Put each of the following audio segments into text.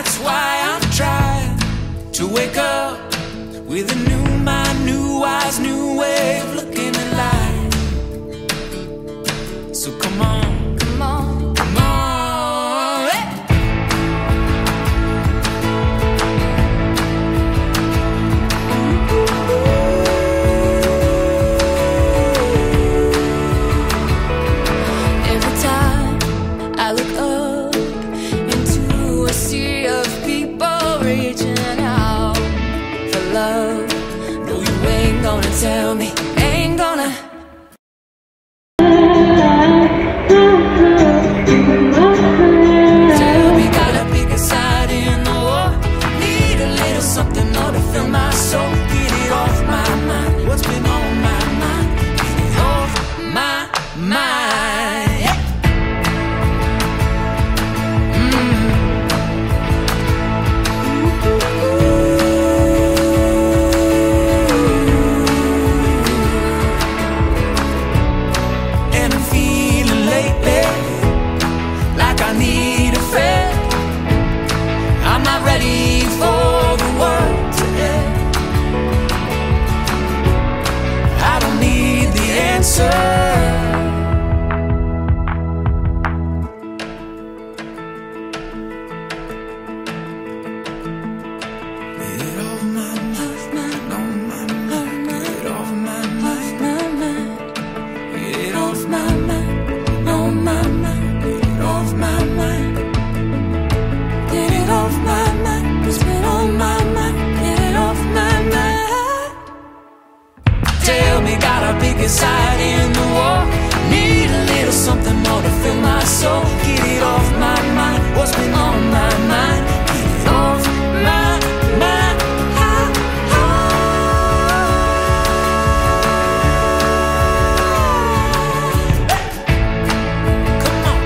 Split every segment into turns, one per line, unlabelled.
That's why I'm trying to wake up with a new mind, new eyes, new way of looking at life. So come on, come on, come on, hey! Every time I look up into a sea of people reaching out for love, no, you ain't gonna tell me, ain't gonna. Tell me, got a bigger side in the war. Need a little something more to fill my soul. Get it off my mind, what's been on my mind? Get it off my mind, yeah. And I'm feeling lately like I need a friend. I'm not ready for the world to end. I don't need the answer. Get it off my mind, on my mind. Get it off my mind, get it off my mind, on my mind. Get it off my mind, get it off my mind. It's been on my mind, get it off my mind. Tell me, got a bigger side in the war. Need a little something more to fill my soul. Get it off my mind, what's been on my mind? Get it off my mind. Come on.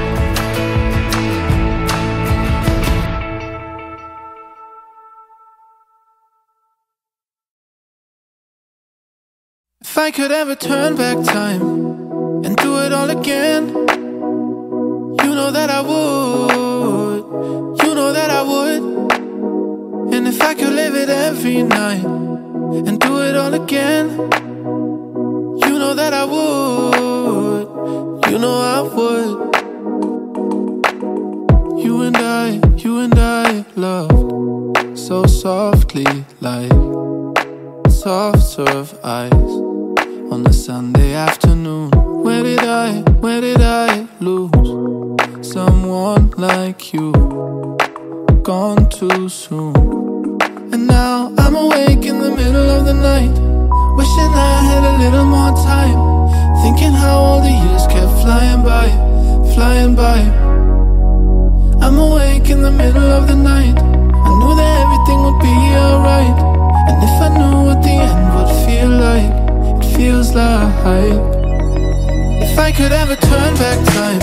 If I could ever turn back time and do it all again, you know that I would, you know that I would. And if I could live it every night and do it all again, you know that I would, you know I would. You and I loved so softly, like soft serve ice on a Sunday afternoon. Where did I lose someone like you? Gone too soon. And now I'm awake in the middle of the night, wishing I had a little more time, thinking how all the years kept flying by, flying by. I'm awake in the middle of the night, I knew that everything would be alright. And if I knew what the end would feel like, it feels like if I could ever turn back time